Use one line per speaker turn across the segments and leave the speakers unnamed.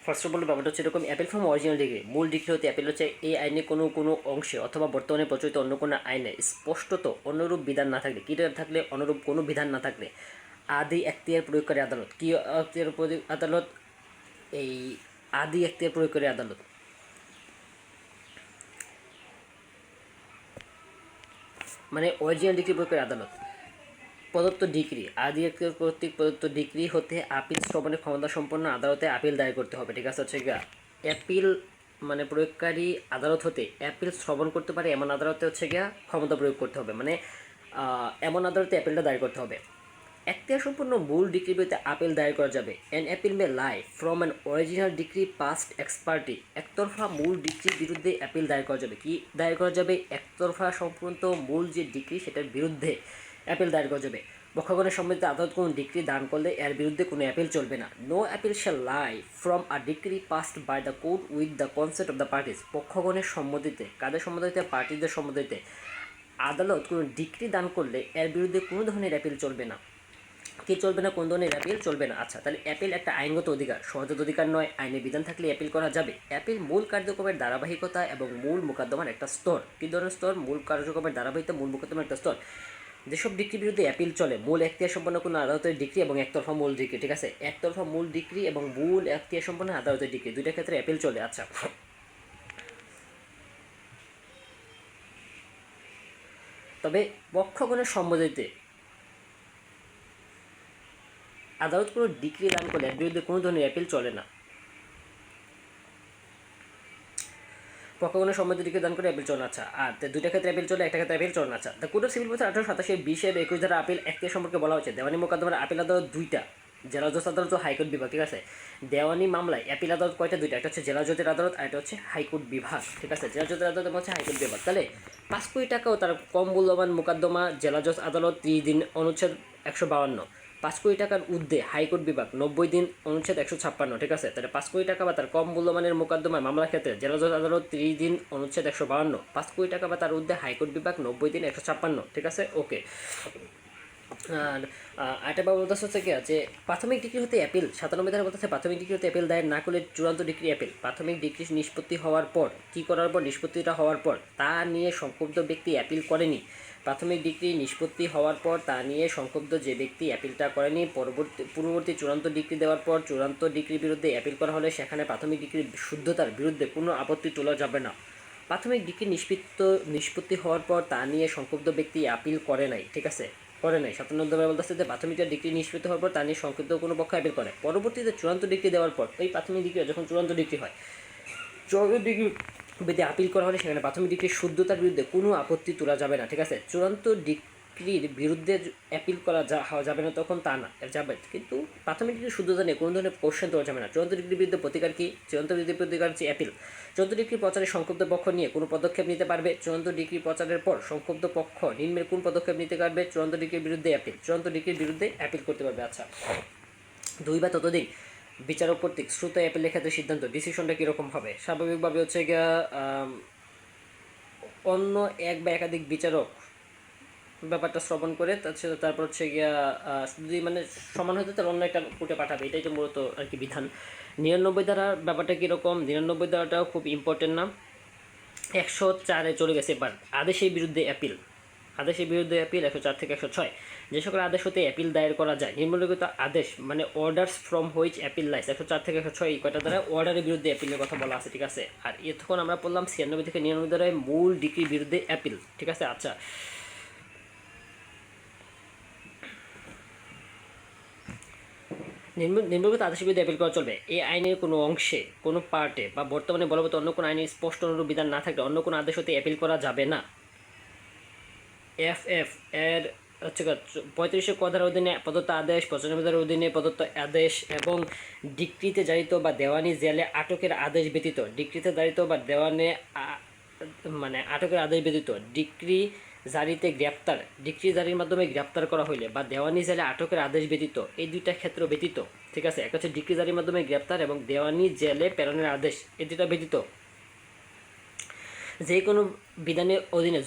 First of all ব্যাপারটা হচ্ছে এরকম, অ্যাপিল ফ্রম অরিজিনাল ডিগ্রি, মূল ডিগ্রি হতে অ্যাপিল হচ্ছে এই আইনে কোনো অংশে অথবা বর্তমানে প্রচলিত অন্য কোনো আইনে স্পষ্টত অনুরূপ বিধান না থাকলে, কী থাকলে অনুরূপ কোনো বিধান না থাকলে আদি এখতিয়ার প্রয়োগকারী আদালত, কী এখতিয়ার আদালত, এই আদি এখতিয়ার প্রয়োগকারী আদালত, মানে অরিজিনাল ডিগ্রি প্রয়োগকারী আদালত প্রদত্ত ডিগ্রি, আদি এখতিয়ার কর্তৃক প্রদত্ত ডিগ্রি হতে আপিল শ্রবণের ক্ষমতা সম্পন্ন আদালতে আপিল দায়ের করতে হবে। ঠিক আছে, হচ্ছে গিয়া অ্যাপিল মানে প্রয়োগকারী আদালত হতে অ্যাপিল শ্রবণ করতে পারে এমন আদালতে হচ্ছে গিয়া ক্ষমতা প্রয়োগ করতে হবে, মানে এমন আদালতে অ্যাপিলটা দায়ের করতে হবে। এখতিয়ার সম্পন্ন মূল ডিগ্রি বিরুদ্ধে আপিল দায়ের করা যাবে। An appeal May lie from an original degree past ex parte, একতরফা মূল ডিগ্রির বিরুদ্ধে অ্যাপিল দায়ের করা যাবে। কি দায়ের করা যাবে? একতরফা সম্পূর্ণ মূল যে ডিগ্রি সেটার বিরুদ্ধে অ্যাপিল দায়ের করা যাবে। পক্ষগণের সম্মতিতে আদালত কোনো ডিগ্রি দান করলে এর বিরুদ্ধে কোনো অ্যাপিল চলবে না। No appeal shall lie from a decree passed by the court with the consent of the parties, পক্ষগণের সম্মতিতে, কাদের সম্মতিতে? পার্টিদের সম্মতিতে আদালত কোনো ডিগ্রি দান করলে এর বিরুদ্ধে কোনো ধরনের অ্যাপিল চলবে না। কি চলবে না? কোন ধরনের অ্যাপিল চলবে না। আচ্ছা, তাহলে অ্যাপিল একটা আইনগত অধিকার, সহজাত অধিকার নয়। আইনের বিধান থাকলে অ্যাপিল করা যাবে। অ্যাপিল মূল কার্যক্রমের ধারাবাহিকতা এবং মূল মোকদ্দমার একটা স্তর। কী ধরনের স্তর? মূল কার্যক্রমের ধারাবাহিকতা, মূল মোকদ্দমার একটা স্তর। যেসব ডিগ্রির বিরুদ্ধে অ্যাপিল চলে, মূল এখতিয়ার সম্পন্ন কোনো আদালতের ডিগ্রি এবং একতরফা মূল ডিগ্রি, ঠিক আছে, একতরফা মূল ডিগ্রি এবং মূল এখতিয়ার সম্পন্ন আদালতের ডিগ্রি, দুইটা ক্ষেত্রে অ্যাপিল চলে। আচ্ছা, তবে পক্ষগণের সম্মতিতে আদালত কোনো ডিগ্রি দান করলে এর বিরুদ্ধে কোনো ধরনের অ্যাপিল চলে না। পক্ষগণের সম্মতি ডিগ্রি দান করে অ্যাপিল চলে। আচ্ছা, আর দুইটা ক্ষেত্রে অ্যাপিল চলে, একটা ক্ষেত্রে অ্যাপিল চলে না। আচ্ছা, the code of civil procedure 1887 20 ধারা আপিল এখতিয়ার সম্পর্কে বলা হয়েছে। দেওয়ানি মোকদ্দমার আপিল আদালত দুইটা, জেলা জজ আদালত ও হাইকোর্ট বিভাগ। ঠিক আছে, দেওয়ানি মামলায় অ্যাপিল আদালত কয়টা? দুইটা, একটা হচ্ছে জেলা জজের আদালত আর একটা হচ্ছে হাইকোর্ট বিভাগ। ঠিক আছে, জেলা জজের আদালত এবং হচ্ছে হাইকোর্ট বিভাগ। তাহলে 5 কোটি টাকাও তার কম মূল্যবান মোকদ্দমা জেলা জজ আদালত 30 দিন অনুচ্ছেদ 152, 5 কোটি টাকার ঊর্ধ্বে হাইকোর্ট বিভাগ 90 দিন অনুচ্ছেদ 156। ঠিক আছে, তাহলে 5 কোটি টাকা বা তার কম মূল্যমানের মোকদ্দমায় মামলার ক্ষেত্রে জেলা জজ আদালত 30 দিন অনুচ্ছেদ 152, 5 কোটি টাকা বা তার ঊর্ধ্বে হাইকোর্ট বিভাগ 90 দিন 156। ঠিক আছে, ওকে। আর আরেকটা বলতে হচ্ছে কি যে প্রাথমিক ডিগ্রি হতে অ্যাপিল 97 ধারা বলতেছে প্রাথমিক ডিগ্রি হতে অ্যাপিল দায়ের না করলে চূড়ান্ত ডিগ্রি অ্যাপিল। প্রাথমিক ডিগ্রি নিষ্পত্তি হওয়ার পর, কি করার পর? নিষ্পত্তিটা হওয়ার পর তা নিয়ে সংক্ষুব্ধ ব্যক্তি অ্যাপিল করেনি, প্রাথমিক ডিগ্রি নিষ্পত্তি হওয়ার পর তা নিয়ে সংক্ষুব্ধ যে ব্যক্তি অ্যাপিলটা করেনি, পূর্ববর্তী চূড়ান্ত ডিগ্রি দেওয়ার পর চূড়ান্ত ডিগ্রির বিরুদ্ধে অ্যাপিল করা হলে সেখানে প্রাথমিক ডিগ্রির শুদ্ধতার বিরুদ্ধে কোনো আপত্তি তোলা যাবে না। প্রাথমিক ডিগ্রি নিষ্পত্তি হওয়ার পর তা নিয়ে সংক্ষুব্ধ ব্যক্তি অ্যাপিল করে নাই। ঠিক আছে, করে নাই। 97 বলতেছে যে প্রাথমিক ডিগ্রি নিষ্পত্তি হওয়ার পর তা নিয়ে সংক্ষুব্ধ কোনো পক্ষ অ্যাপিল করে, পরবর্তীতে চূড়ান্ত ডিগ্রি দেওয়ার পর, ওই প্রাথমিক ডিগ্রি যখন চূড়ান্ত ডিগ্রি হয়, চূড়ান্ত ডিগ্রি বিরুদ্ধে আপিল করা হলে সেখানে প্রাথমিক ডিগ্রির শুদ্ধতার বিরুদ্ধে কোনো আপত্তি তোলা যাবে না। ঠিক আছে, চূড়ান্ত ডিগ্রির বিরুদ্ধে অ্যাপিল করা যাবে না তখন তা না যাবে, কিন্তু প্রাথমিক ডিগ্রির শুদ্ধতা নিয়ে কোনো ধরনের কোশ্চেন তোলা যাবে না। চূড়ান্ত ডিগ্রির বিরুদ্ধে প্রতিকার কি? চূড়ান্ত ডিগ্রির প্রতিকার হচ্ছে অ্যাপিল। চূড়ান্ত ডিগ্রি প্রচারে সংক্ষুব্ধ পক্ষ নিয়ে কোনো পদক্ষেপ নিতে পারবে। চূড়ান্ত ডিগ্রি প্রচারের পর সংক্ষুব্ধ পক্ষ নিম্নের কোন পদক্ষেপ নিতে পারবে? চূড়ান্ত ডিগ্রির বিরুদ্ধে অ্যাপিল, চূড়ান্ত ডিগ্রির বিরুদ্ধে অ্যাপিল করতে পারবে। আচ্ছা, 2 বা ততোধিক বিচারক কর্তৃক শ্রুত অ্যাপিলের ক্ষেত্রে সিদ্ধান্ত, ডিসিশনটা কীরকম হবে? স্বাভাবিকভাবে হচ্ছে গিয়া অন্য এক বা একাধিক বিচারক ব্যাপারটা শ্রবণ করে তারপর হচ্ছে গিয়া যদি মানে সমান হতে তাহলে অন্য একটা কোর্টে পাঠাবে, এটাই তো মূলত আর কি বিধান। 99 ধারার ব্যাপারটা কীরকম? 99 ধারাটাও খুব ইম্পর্টেন্ট না, 104-এ চলে গেছে। এবার আদেশের বিরুদ্ধে অ্যাপিল, আদেশের বিরুদ্ধে অ্যাপিল 104 থেকে 106। যে সকল আদেশ হতে অ্যাপিল দায়ের করা যায়, নিম্নলিখিত আদেশ মানে orders from which appeal lies, 104 থেকে 106 এই কয়টা দ্বারা অর্ডারের বিরুদ্ধে অ্যাপিলের কথা বলা আছে। ঠিক আছে, আর এতক্ষণ আমরা পড়লাম 96 থেকে 99 ধারায় মূল ডিগ্রির বিরুদ্ধে অ্যাপিল। ঠিক আছে, আচ্ছা, নিম্নলিখিত আদেশের বিরুদ্ধে অ্যাপিল করা চলবে। এই আইনের কোনো অংশে, কোনো পার্টে বা বর্তমানে বলবৎ অন্য কোনো আইনের স্পষ্ট অনুরূপ বিধান না থাকলে অন্য কোনো আদেশ হতে অ্যাপিল করা যাবে না। FF এর হচ্ছে 35 ক ধারার অধীনে প্রদত্ত আদেশ, 95 ধারার অধীনে প্রদত্ত আদেশ এবং ডিক্রিতে জারিত বা দেওয়ানি জেলে আটকের আদেশ ব্যতীত, ডিক্রিতে জারিত বা দেওয়ানে মানে আটকের আদেশ ব্যতীত, ডিক্রি জারিতে গ্রেপ্তার, ডিক্রি জারির মাধ্যমে গ্রেপ্তার করা হইলে বা দেওয়ানি জেলে আটকের আদেশ ব্যতীত, এই দুইটা ক্ষেত্র ব্যতীত। ঠিক আছে, একটা হচ্ছে ডিক্রি জারির মাধ্যমে গ্রেপ্তার এবং দেওয়ানি জেলে প্রেরণের আদেশ, এই দুইটা ব্যতীত যে কোনো বিধানের অধীনে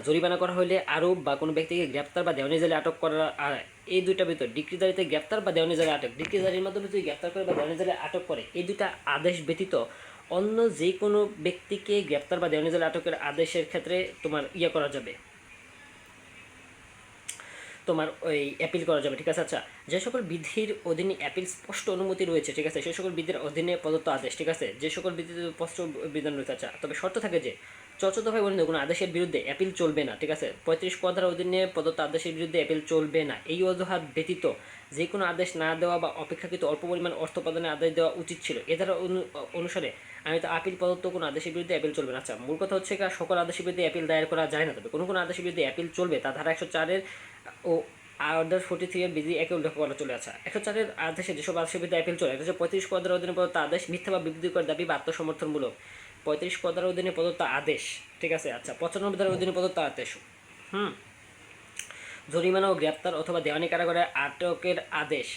জরিমানা করা হলে আরোপ বা কোনো ব্যক্তিকে গ্রেপ্তার বা দেওয়ানি জালে আটক করা, আর এই দুইটার ভিতর ডিক্রি জারিতে গ্রেপ্তার বা দেওয়ানি জালে আটক, ডিক্রি জারির মাধ্যমে যদি গ্রেপ্তার করে বা দেওয়ানি জালে আটক করে, এই দুইটা আদেশ ব্যতীত অন্য যে কোনো ব্যক্তিকে গ্রেপ্তার বা দেওয়ানি জালে আটকের আদেশের ক্ষেত্রে তোমার করা যাবে, তোমার ওই অ্যাপিল করা যাবে। ঠিক আছে। আচ্ছা, যে সকল বিধির অধীনে অ্যাপিল স্পষ্ট অনুমতি রয়েছে, ঠিক আছে, সেই সকল বিধির অধীনে প্রদত্ত আদেশ, ঠিক আছে, যে সকল বিধিতে স্পষ্ট বিধান রয়েছে। আচ্ছা, তবে শর্ত থাকে যে চতুর্থভাবে বর্ণিত কোনো আদেশের বিরুদ্ধে অ্যাপিল চলবে না, ঠিক আছে, 35 ক ধারার অধীনে প্রদত্ত আদেশের বিরুদ্ধে অ্যাপিল চলবে না। এই অজুহাত ব্যতীত যে কোনো আদেশ না দেওয়া বা অপেক্ষাকৃত অল্প পরিমাণ অর্থ প্রদানের আদেশ দেওয়া উচিত ছিল। এ ধারা অনুসারে আমি তো আপিল প্রদত্ত কোনো আদেশের বিরুদ্ধে অ্যাপিল চলবে না। আচ্ছা, মূল কথা হচ্ছে সকল আদেশের বিরুদ্ধে অ্যাপিল দায়ের করা যায় না, তবে কোনো কোনো আদেশের বিরুদ্ধে অ্যাপিল চলবে, তা ধারা 104 ও অর্ডার 43 এর বিধি একে উল্লেখ করা চলে আছে। 104 আদেশে যেসব আদেশের বিরুদ্ধে অ্যাপিল চলে, এটা হচ্ছে 35 ক ধারার অধীনে প্রদত্ত আদেশ, মিথ্যা বা বিবৃতিকর দাবি বা আত্মসমর্থনমূলক। 35 ক ধারার অধীনে প্রদত্ত আদেশ, ঠিক আছে। আচ্ছা, 95 ধারার অধীনে প্রদত্ত আদেশ, জরিমানা ও গ্রেপ্তার অথবা দেওয়ানি কারাগারে আটকের আদেশ।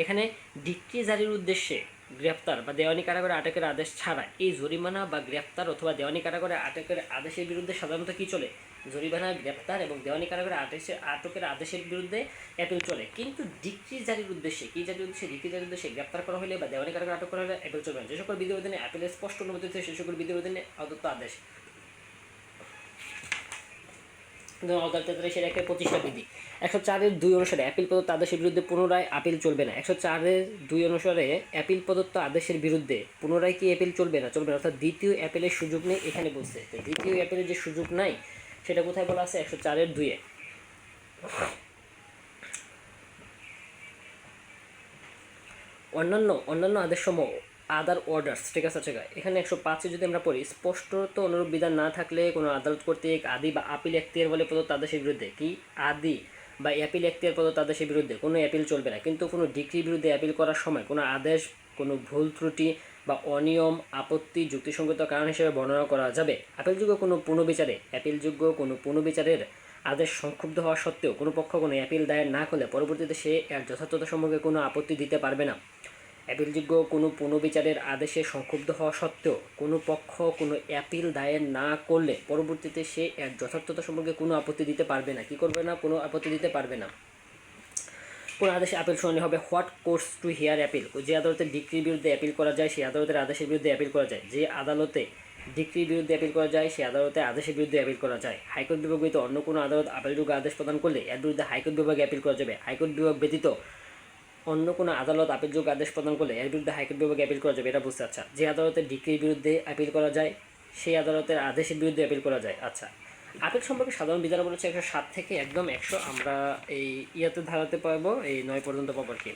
এখানে ডিক্রি জারির উদ্দেশ্যে গ্রেপ্তার বা দেওয়ানি কারাগারে আটকের আদেশ ছাড়া এই জরিমানা বা গ্রেপ্তার অথবা দেওয়ানি কারাগারে আটকের আদেশের বিরুদ্ধে সাধারণত কী চলে? জরিমানা, গ্রেপ্তার এবং দেওয়ানি কারাগারে আটকের আদেশের বিরুদ্ধে অ্যাপিল চলে। কিন্তু ডিক্রি জারির উদ্দেশ্যে ডিক্রি জারির উদ্দেশ্যে গ্রেপ্তার করা হলে বা দেওয়ানি কারাগারে আটক করা হলে অ্যাপিল চলবে না। যে সকল বিধির অধীনে অ্যাপিলের স্পষ্ট অনুমতি হচ্ছে সে সকল বিধির অধীনে প্রদত্ত আদেশ, সেটা একটা 25টা বিধি। 104(2) অনুসারে অ্যাপিল প্রদত্ত আদেশের বিরুদ্ধে পুনরায় আপিল চলবে না। 104(2) অনুসারে অ্যাপিল প্রদত্ত আদেশের বিরুদ্ধে পুনরায় কি অ্যাপিল চলবে না, অর্থাৎ দ্বিতীয় অ্যাপিলের সুযোগ নেই। এখানে বলছে দ্বিতীয় অ্যাপিলের যে সুযোগ নাই সেটা কোথায় বলা আছে? 104(2)-এ। অন্যান্য আদেশসমূহ আদার অর্ডার্স, ঠিক আছে। এখানে 105-এ যদি আমরা পড়ি, স্পষ্টত অনুরূপ বিধান না থাকলে কোনো আদালত কর্তৃক আদি বা আপিল এখতিয়ার বলে প্রদত্ত আদেশের বিরুদ্ধে কি আদি বা অ্যাপিল এখতিয়ার প্রদত্ত আদেশের বিরুদ্ধে কোনো অ্যাপিল চলবে না। কিন্তু কোনো ডিক্রির বিরুদ্ধে অ্যাপিল করার সময় কোনো আদেশ কোনো ভুল ত্রুটি বা অনিয়ম, আপত্তি যুক্তিসঙ্গত কারণ হিসেবে বর্ণনা করা যাবে। আপিলযোগ্য কোনো পুনর্বিচারের আদেশ সংক্ষুব্ধ হওয়া সত্ত্বেও কোনো পক্ষ কোনো অ্যাপিল দায়ের না করলে পরবর্তীতে সে এর যথার্থতা সম্পর্কে কোনো আপত্তি দিতে পারবে না। অ্যাপিলযোগ্য কোনো পুনর্বিচারের আদেশে সংক্ষুব্ধ হওয়া সত্ত্বেও কোনো পক্ষ কোনো অ্যাপিল দায়ের না করলে পরবর্তীতে সে এর যথার্থতা সম্পর্কে কোনো আপত্তি দিতে পারবে না। কী করবে না? কোনো আপত্তি দিতে পারবে না। কোনো আদেশে আপিল শুনানি হবে। What courts to hear appeal? যে আদালতে ডিক্রির বিরুদ্ধে অ্যাপিল করা যায় সেই আদালতের আদেশের বিরুদ্ধে অ্যাপিল করা যায়। যে আদালতে ডিক্রির বিরুদ্ধে অ্যাপিল করা যায় সেই আদালতে আদেশের বিরুদ্ধে অ্যাপিল করা যায়। হাইকোর্ট বিভাগ ব্যতীত অন্য কোনো আদালত আপিলযোগ্য আদেশ প্রদান করলে এর বিরুদ্ধে হাইকোর্ট বিভাগে অ্যাপিল করা যাবে। হাইকোর্ট বিভাগ ব্যতীত অন্য কোনো আদালত আপিলযোগ্য আদেশ প্রদান করলে এর বিরুদ্ধে হাইকোর্ট বিভাগে অ্যাপিল করা যাবে। এটা বুঝতে। আচ্ছা, যে আদালতের ডিক্রির বিরুদ্ধে অ্যাপিল করা যায় সেই আদালতের আদেশের বিরুদ্ধে অ্যাপিল করা যায়। আচ্ছা, আপিল সম্পর্কে সাধারণ বিধান বলেছে 107 থেকে একদম 100 আমরা এই ধারাতে পাবো, এই 9 পর্যন্ত পাবো আর কি।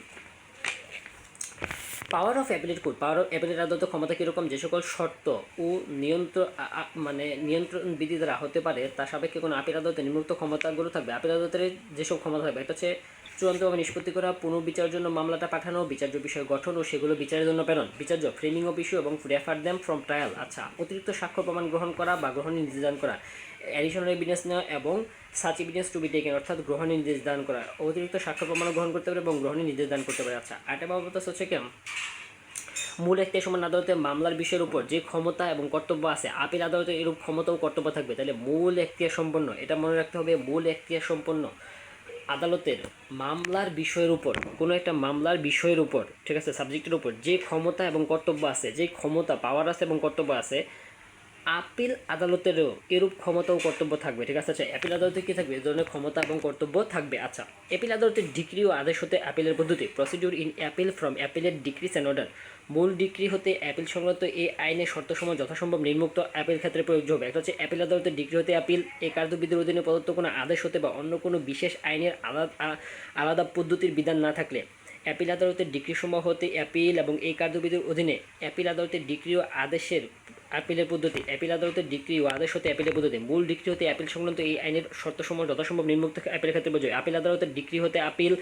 Power of appellate court, power of appellate আদালতের ক্ষমতা কীরকম? যে সকল শর্ত ও নিয়ন্ত্রণ বিধি দ্বারা হতে পারে তার সাপেক্ষে কোনো আপিল আদালতের নিম্নোক্ত ক্ষমতাগুলো থাকবে। আপিল আদালতের যেসব ক্ষমতা থাকবে, এটা হচ্ছে চূড়ান্তভাবে নিষ্পত্তি করা, পুনর্বিচারের জন্য মামলাটা পাঠানো, বিচার্য বিষয় গঠন ও সেগুলো বিচারের জন্য প্রেরণ, বিচার্য ফ্রেমিং অফ ইস্যু এবং রেফার দেম ফ্রম ট্রায়াল। আচ্ছা, অতিরিক্ত সাক্ষ্য প্রমাণ গ্রহণ করা বা গ্রহণের নির্দেশ দান করা, অ্যাডিশনাল এভিডেন্স নেওয়া এবং such evidence two be taken, অর্থাৎ গ্রহণের নির্দেশ দান করা। অতিরিক্ত সাক্ষ্য প্রমাণ গ্রহণ করতে পারে এবং গ্রহণের নির্দেশ দান করতে পারে। আচ্ছা, আরেকটা বাবদ হচ্ছে কেমন মূল এখতিয়ার সম্পন্ন আদালতের মামলার বিষয়ের উপর যে ক্ষমতা এবং কর্তব্য আছে, আপিল আদালতের এরূপ ক্ষমতা ও কর্তব্য থাকবে। তাহলে মূল এখতিয়ার সম্পন্ন, এটা মনে রাখতে হবে, মূল এখতিয়ার সম্পন্ন আদালতের মামলার বিষয়ের উপর, কোনো একটা মামলার বিষয়ের উপর, ঠিক আছে, সাবজেক্টের উপর যে ক্ষমতা এবং কর্তব্য আছে, যে ক্ষমতা পাওয়ার আছে এবং কর্তব্য আছে, আপিল আদালতেরও এরূপ ক্ষমতা ও কর্তব্য থাকবে। ঠিক আছে। আচ্ছা, অ্যাপিল আদালতে কী থাকবে? এই ধরনের ক্ষমতা এবং কর্তব্য থাকবে। আচ্ছা, অ্যাপিল আদালতের ডিক্রি ও আদেশ হতে অ্যাপিলের পদ্ধতি, প্রসিডিউর ইন অ্যাপিল ফ্রম অ্যাপিলের ডিক্রিস অ্যান্ড অর্ডার। মূল ডিক্রি হতে অ্যাপিল সংক্রান্ত এই আইনের শর্তসমূহ যথাসম্ভব নির্মুক্ত অ্যাপিল ক্ষেত্রে প্রযোজ্য হবে। একটা হচ্ছে অ্যাপিল আদালতের ডিক্রি হতে অ্যাপিল, এই কার্যবিধির অধীনে প্রদত্ত কোনো আদেশ হতে বা অন্য কোনো বিশেষ আইনের আলাদা পদ্ধতির বিধান না থাকলে অ্যাপিল আদালতের ডিক্রিসমূহ হতে অ্যাপিল এবং এই কার্যবিধির অধীনে অ্যাপিল আদালতের ডিক্রি ও আদেশের অ্যাপিলের পদ্ধতি, অ্যাপিল আদালতের ডিক্রি ও আদেশ হতে অ্যাপিলের পদ্ধতি, মূল ডিক্রি হতে অ্যাপিল সংক্রান্ত এই আইনের শর্তসমূহ যথাসম্ভব নির্মুক্ত অ্যাপিলের ক্ষেত্রে প্রযোজ্য। অ্যাপিল আদালতের ডিক্রি হতে অ্যাপিল,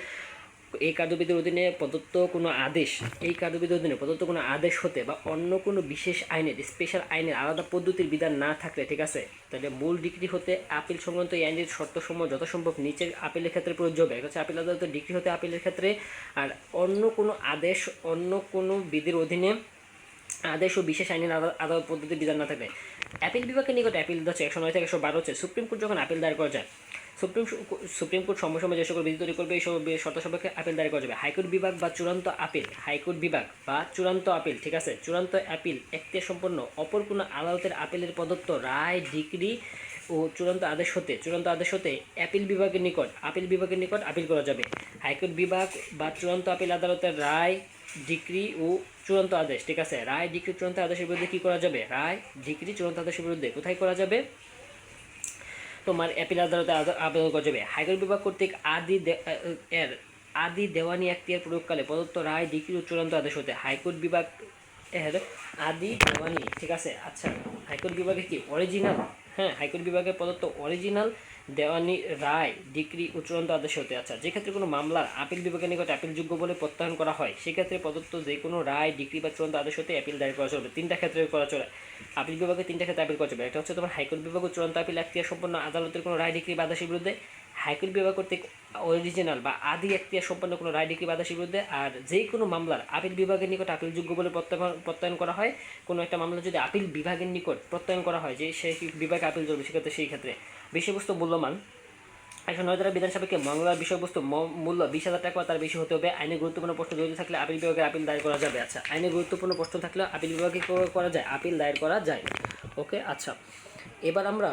এই কার্যবিধির অধীনে প্রদত্ত কোনো আদেশ, এই কার্যবিধির অধীনে প্রদত্ত কোনো আদেশ হতে বা অন্য কোনো বিশেষ আইনের স্পেশাল আইনের আলাদা পদ্ধতির বিধান না থাকলে, ঠিক আছে, তাহলে মূল ডিক্রি হতে আপিল সংক্রান্ত এই আইনের শর্তসমূহ যথাসম্ভব নিচের আপিলের ক্ষেত্রে প্রযোজ্য হবে। এটা হচ্ছে আপিল আদালতের ডিক্রি হতে আপিলের ক্ষেত্রে। আর অন্য কোনো আদেশ অন্য কোনো বিধির অধীনে আদেশ ও বিশেষ আইনের আদালত পদ্ধতি বিধান না থাকলে অ্যাপিল বিভাগের নিকট অ্যাপিল হচ্ছে 109 থেকে 112 হচ্ছে সুপ্রিম কোর্ট যখন আপিল দায়ের করা যায় সুপ্রিম কোর্ট সময় সময় যে সকল বিধি তৈরি করবে এই সব শর্ত সাপেক্ষে আপিল দায়ের করা যাবে। হাইকোর্ট বিভাগ বা চূড়ান্ত আপিল, হাইকোর্ট বিভাগ বা চূড়ান্ত আপিল, ঠিক আছে, চূড়ান্ত আপিল এখতিয়ার সম্পন্ন অপর কোনো আদালতের আপিলের প্রদত্ত রায়, ডিক্রি ও চূড়ান্ত আদেশ হতে আপিল বিভাগের নিকট আপিল করা যাবে। হাইকোর্ট বিভাগ বা চূড়ান্ত আপিল আদালতের রায়, ডিক্রি ও চূড়ান্ত আদেশ, ঠিক আছে, রায়, ডিক্রি, চূড়ান্ত আদেশের বিরুদ্ধে কী করা যাবে? রায়, ডিক্রি, চূড়ান্ত আদেশের বিরুদ্ধে কোথায় করা যাবে? তোমার অ্যাপিল আদালতে আবেদন করা যাবে। হাইকোর্ট বিভাগ কর্তৃক আদি দেওয়ানি এখতিয়ার প্রয়োগকালে প্রদত্ত রায়, ডিক্রি ও চূড়ান্ত আদেশ হতে হাইকোর্ট বিভাগ এর আদি দেওয়ানি, ঠিক আছে। আচ্ছা, হাইকোর্ট বিভাগে কি অরিজিনাল, হ্যাঁ, হাইকোর্ট বিভাগে প্রদত্ত অরিজিনাল দেওয়ানি রায়, ডিক্রি ও চূড়ান্ত আদেশ হতে। আচ্ছা, যে ক্ষেত্রে কোনো মামলার আপিল বিভাগের নিকট আপিলযোগ্য বলে প্রত্যয়ন করা হয় সেক্ষেত্রে প্রদত্ত যে কোনো রায়, ডিক্রি বা চূড়ান্ত আদেশ হতে আপিল দায়ের করা চলবে। তিনটা ক্ষেত্রে করা চলে, আপিল বিভাগে তিনটা ক্ষেত্রে আপিল করা যাবে। একটা হচ্ছে তোমার হাইকোর্ট বিভাগ ও চূড়ান্ত আপিল এখতিয়ার সম্পন্ন আদালতের কোনো রায়, ডিক্রি বা আদেশের বিরুদ্ধে, হাইকোর্ট বিভাগ কর্তৃক অরিজিনাল বা আদি এখতিয়ার সম্পন্ন কোনো রায়, ডিক্রি বা আদেশের বিরুদ্ধে। আর যে কোনো মামলার আপিল বিভাগের নিকট আপিলযোগ্য বলে প্রত্যয়ন করা হয়, কোনো একটা মামলা যদি আপিল বিভাগের নিকট প্রত্যয়ন করা হয় যে সেই বিভাগে আপিল চলবে, সেক্ষেত্রে সেই ক্ষেত্রে বিষয়বস্তু মূল্যমান 109 ধারা বিধান সাপেক্ষে মামলার বিষয়বস্তু মূল্য 20,000 টাকা বা তার বেশি হতে হবে। আইনে গুরুত্বপূর্ণ প্রশ্ন জড়িত থাকলে আপিল বিভাগে আপিল দায়ের করা যাবে। আচ্ছা, আইনে গুরুত্বপূর্ণ প্রশ্ন থাকলে আপিল বিভাগে করা যায়, আপিল দায়ের করা যায়। ওকে, আচ্ছা, এবার আমরা